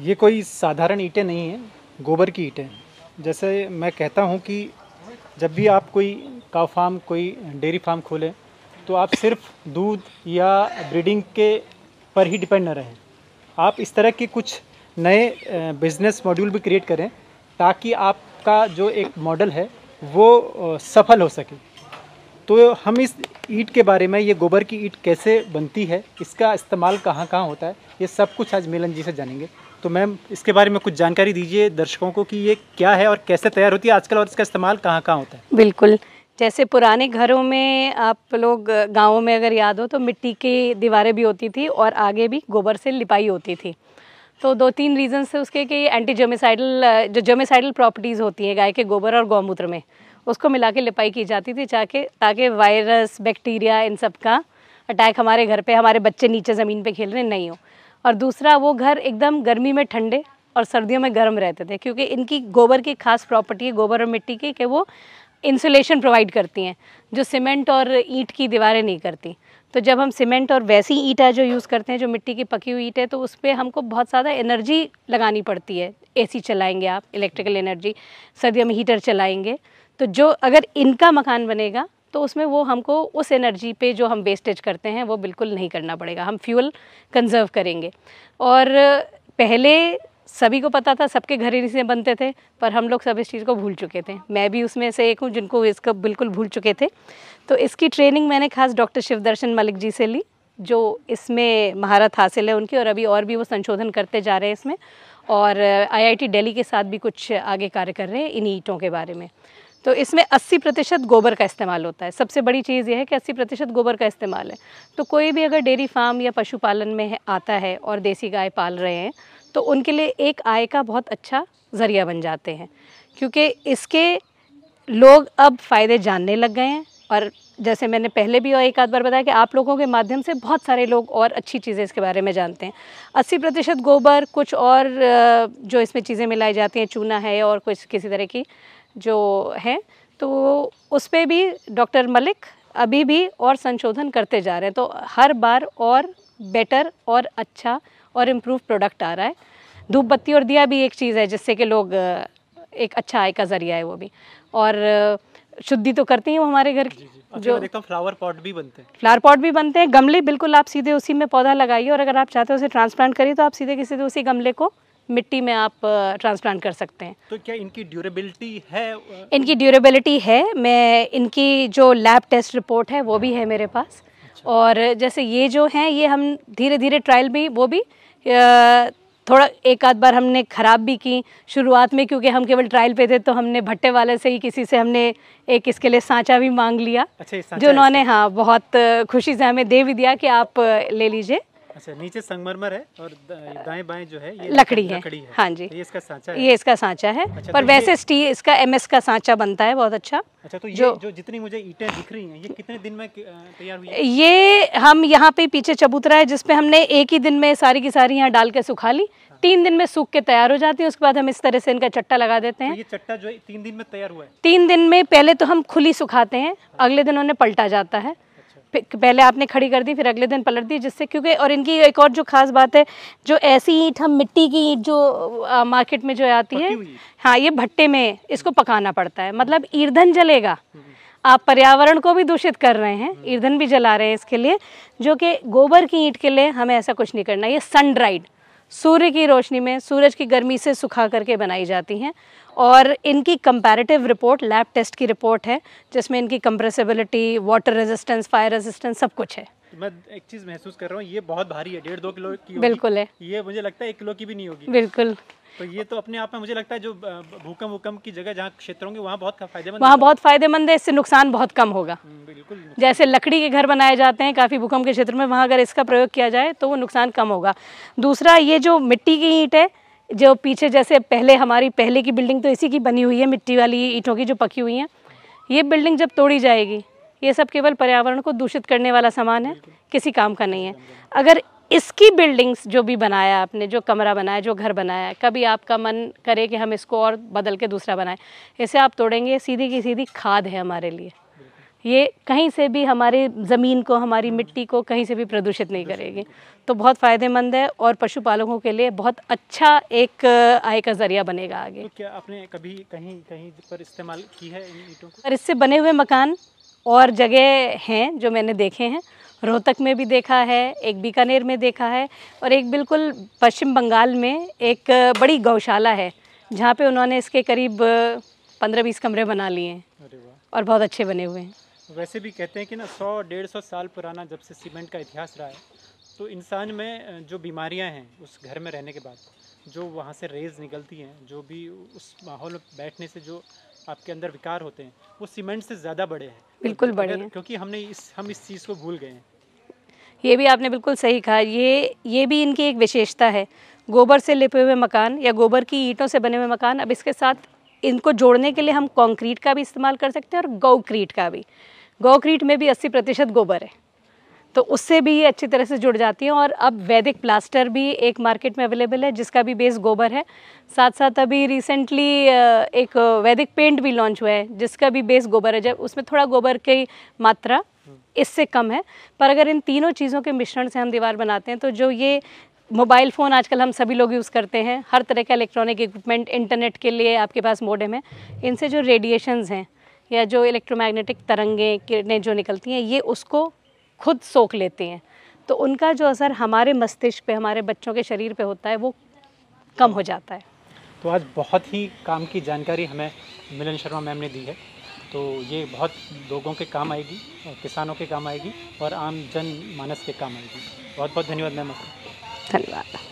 ये कोई साधारण ईंटें नहीं हैं, गोबर की ईंटें हैं। जैसे मैं कहता हूँ कि जब भी आप कोई काऊ फार्म, कोई डेयरी फार्म खोलें, तो आप सिर्फ दूध या ब्रीडिंग के पर ही डिपेंड न रहें। आप इस तरह के कुछ नए बिजनेस मॉड्यूल भी क्रिएट करें ताकि आपका जो एक मॉडल है वो सफल हो सके। तो हम इस ईंट के बारे में, ये गोबर की ईंट कैसे बनती है, इसका इस्तेमाल कहाँ कहाँ होता है, ये सब कुछ आज मिलन जी से जानेंगे। तो मैम, इसके बारे में कुछ जानकारी दीजिए दर्शकों को कि ये क्या है और कैसे तैयार होती है आजकल, और इसका इस्तेमाल कहाँ कहाँ होता है। बिल्कुल, जैसे पुराने घरों में आप लोग गाँवों में अगर याद हो तो मिट्टी की दीवारें भी होती थी और आगे भी गोबर से लिपाई होती थी। तो 2-3 रीज़न से उसके कि एंटी जर्मिसाइडल, जो जर्मिसाइडल प्रॉपर्टीज़ होती हैं गाय के गोबर और गौमूत्र में, उसको मिला के लिपाई की जाती थी ताकि वायरस, बैक्टीरिया, इन सब का अटैक हमारे घर पे, हमारे बच्चे नीचे ज़मीन पे खेल रहे नहीं हो। और दूसरा, वो घर एकदम गर्मी में ठंडे और सर्दियों में गर्म रहते थे, क्योंकि इनकी गोबर की खास प्रॉपर्टी है, गोबर और मिट्टी की, कि वो इंसुलेशन प्रोवाइड करती हैं, जो सीमेंट और ईंट की दीवारें नहीं करती। तो जब हम सीमेंट और वैसी ईंट जो यूज़ करते हैं, जो मिट्टी की पकी हुई ईंट है, तो उस पर हमको बहुत ज़्यादा एनर्जी लगानी पड़ती है। एसी चलाएंगे आप, इलेक्ट्रिकल एनर्जी, सर्दियों में हीटर चलाएंगे, तो जो अगर इनका मकान बनेगा तो उसमें वो हमको उस एनर्जी पे जो हम वेस्टेज करते हैं वो बिल्कुल नहीं करना पड़ेगा, हम फ्यूल कंजर्व करेंगे। और पहले सभी को पता था, सबके घर ही से बनते थे, पर हम लोग सब इस चीज़ को भूल चुके थे। मैं भी उसमें से एक हूँ जिनको इसका बिल्कुल भूल चुके थे। तो इसकी ट्रेनिंग मैंने खास डॉक्टर शिवदर्शन मलिक जी से ली, जो इसमें महारत हासिल है उनकी, और अभी और भी वो संशोधन करते जा रहे हैं इसमें, और IIT दिल्ली के साथ भी कुछ आगे कार्य कर रहे हैं इन ईंटों के बारे में। तो इसमें 80% गोबर का इस्तेमाल होता है। सबसे बड़ी चीज़ यह है कि 80% गोबर का इस्तेमाल है। तो कोई भी अगर डेयरी फार्म या पशुपालन में आता है और देसी गाय पाल रहे हैं, तो उनके लिए एक आय का बहुत अच्छा ज़रिया बन जाते हैं, क्योंकि इसके लोग अब फ़ायदे जानने लग गए हैं। और जैसे मैंने पहले भी और एक आध बार बताया कि आप लोगों के माध्यम से बहुत सारे लोग और अच्छी चीज़ें इसके बारे में जानते हैं। 80% गोबर, कुछ और जो इसमें चीज़ें मिलाई जाती हैं, चूना है और कुछ किसी तरह की जो है, तो उस पर भी डॉक्टर मलिक अभी भी और संशोधन करते जा रहे हैं। तो हर बार और बेटर और अच्छा और इम्प्रूव प्रोडक्ट आ रहा है। धूप बत्ती और दिया भी एक चीज़ है जिससे कि लोग, एक अच्छा आय का ज़रिया है वो भी, और शुद्धि तो करते हैं वो हमारे घर की। जो देखता हूँ फ्लावर पॉट भी बनते हैं। फ्लावर पॉट भी बनते हैं, गमले, बिल्कुल आप सीधे उसी में पौधा लगाइए, और अगर आप चाहते हो उसे ट्रांसप्लांट करिए तो आप सीधे किसी उसी गमले को मिट्टी में आप ट्रांसप्लांट कर सकते हैं। तो क्या इनकी ड्यूरेबिलिटी है? इनकी ड्यूरेबिलिटी है, मैं इनकी जो लैब टेस्ट रिपोर्ट है वो भी है मेरे पास। अच्छा। और जैसे ये जो हैं, ये हम धीरे धीरे ट्रायल भी, वो भी थोड़ा एक आध बार हमने ख़राब भी की शुरुआत में, क्योंकि हम केवल ट्रायल पे थे, तो हमने भट्टे वाले से ही किसी से हमने एक इसके लिए सांचा भी मांग लिया। अच्छा, जो उन्होंने हाँ बहुत खुशी से हमें दे भी दिया कि आप ले लीजिए। अच्छा, नीचे संगमरमर है और दाएं बाएं जो है ये लकड़ी है। हाँ जी, ये इसका सांचा है। ये इसका सांचा है। अच्छा, पर तो वैसे स्टील, इसका MS का सांचा बनता है बहुत अच्छा। अच्छा, तो ये जो जितनी मुझे ईंटें दिख रही हैं, ये कितने दिन में तैयार हुई है? ये हम यहाँ पे पीछे चबूतरा है जिसपे हमने एक ही दिन में सारी की सारी यहाँ डाल के सुखा ली। 3 दिन में सूख के तैयार हो जाती है। उसके बाद हम इस तरह से इनका चट्टा लगा देते हैं। तो ये चट्टा जो है 3 दिन में तैयार हुआ है? 3 दिन में पहले तो हम खुली सुखाते हैं, अगले दिन उन्हें पलटा जाता है। पहले आपने खड़ी कर दी, फिर अगले दिन पलट दी, जिससे, क्योंकि और इनकी एक और जो खास बात है, जो ऐसी ईंट, हम मिट्टी की ईंट जो मार्केट में जो आती है, हाँ, ये भट्टे में इसको पकाना पड़ता है, मतलब ईंधन जलेगा। आप पर्यावरण को भी दूषित कर रहे हैं, ईंधन भी जला रहे हैं इसके लिए, जो कि गोबर की ईंट के लिए हमें ऐसा कुछ नहीं करना। ये सन ड्राइड, सूर्य की रोशनी में, सूरज की गर्मी से सुखा करके बनाई जाती हैं। और इनकी कंपैरेटिव रिपोर्ट, लैब टेस्ट की रिपोर्ट है, जिसमें इनकी compressibility, water resistance, fire resistance, सब कुछ है। मैं एक चीज़ महसूस कर रहा हूँ, ये बहुत भारी है, 1.5-2 किलो की होगी। बिल्कुल है। ये मुझे लगता है 1 किलो की भी नहीं होगी। बिल्कुल। तो ये तो अपने आप में मुझे लगता है जो भूकंप की जगह जहाँ क्षेत्र होंगे वहाँ बहुत फायदेमंद, वहाँ बहुत फायदेमंद है। इससे नुकसान बहुत कम होगा। बिल्कुल। जैसे लकड़ी के घर बनाए जाते हैं काफ़ी भूकंप के क्षेत्र में, वहाँ अगर इसका प्रयोग किया जाए तो वो नुकसान कम होगा। दूसरा, ये जो मिट्टी की ईंट है, जो पीछे जैसे पहले हमारी पहले की बिल्डिंग तो इसी की बनी हुई है, मिट्टी वाली ईंटों की जो पकी हुई हैं, ये बिल्डिंग जब तोड़ी जाएगी, ये सब केवल पर्यावरण को दूषित करने वाला सामान है, किसी काम का नहीं है। अगर इसकी बिल्डिंग्स जो भी बनाया आपने, जो कमरा बनाया, जो घर बनाया, कभी आपका मन करे कि हम इसको और बदल के दूसरा बनाएं, इसे आप तोड़ेंगे, सीधी की सीधी खाद है हमारे लिए। ये कहीं से भी हमारे ज़मीन को, हमारी मिट्टी को कहीं से भी प्रदूषित नहीं करेगी। तो बहुत फ़ायदेमंद है और पशुपालकों के लिए बहुत अच्छा एक आय का ज़रिया बनेगा आगे। तो क्या आपने कभी कहीं कहीं पर इस्तेमाल की है इन ईंटों को? और इससे बने हुए मकान और जगह हैं जो मैंने देखे हैं। रोहतक में भी देखा है, एक बीकानेर में देखा है, और एक बिल्कुल पश्चिम बंगाल में एक बड़ी गौशाला है जहाँ पे उन्होंने इसके करीब 15-20 कमरे बना लिए हैं अरे वाह। और बहुत अच्छे बने हुए हैं। वैसे भी कहते हैं कि ना 100-150 साल पुराना जब से सीमेंट का इतिहास रहा है, तो इंसान में जो बीमारियां हैं उस घर में रहने के बाद, जो वहाँ से रेज़ निकलती हैं, जो भी उस माहौल में बैठने से जो आपके अंदर विकार होते हैं, वो सीमेंट से ज़्यादा बड़े हैं। बिल्कुल बड़े हैं, क्योंकि हम इस चीज़ को भूल गए हैं। ये भी आपने बिल्कुल सही कहा। ये भी इनकी एक विशेषता है। गोबर से लिपे हुए मकान या गोबर की ईंटों से बने हुए मकान, अब इसके साथ इनको जोड़ने के लिए हम कंक्रीट का भी इस्तेमाल कर सकते हैं और गौक्रीट का भी। गौक्रीट में भी 80% गोबर है, तो उससे भी ये अच्छी तरह से जुड़ जाती हैं। और अब वैदिक प्लास्टर भी एक मार्केट में अवेलेबल है जिसका भी बेस गोबर है। साथ साथ अभी रिसेंटली एक वैदिक पेंट भी लॉन्च हुआ है जिसका भी बेस गोबर है, जब उसमें थोड़ा गोबर की मात्रा इससे कम है। पर अगर इन तीनों चीज़ों के मिश्रण से हम दीवार बनाते हैं तो जो ये मोबाइल फ़ोन आजकल हम सभी लोग यूज़ करते हैं, हर तरह का इलेक्ट्रॉनिक इक्विपमेंट, इंटरनेट के लिए आपके पास मॉडेम है, इनसे जो रेडिएशंस हैं या जो इलेक्ट्रोमैग्नेटिक तरंगें, किरणें जो निकलती हैं, ये उसको खुद सोख लेते हैं। तो उनका जो असर हमारे मस्तिष्क पे, हमारे बच्चों के शरीर पे होता है वो कम हो जाता है। तो आज बहुत ही काम की जानकारी हमें मिलन शर्मा मैम ने दी है, तो ये बहुत लोगों के काम आएगी, और किसानों के काम आएगी और आम जन मानस के काम आएगी। बहुत बहुत धन्यवाद मैम आपका। धन्यवाद।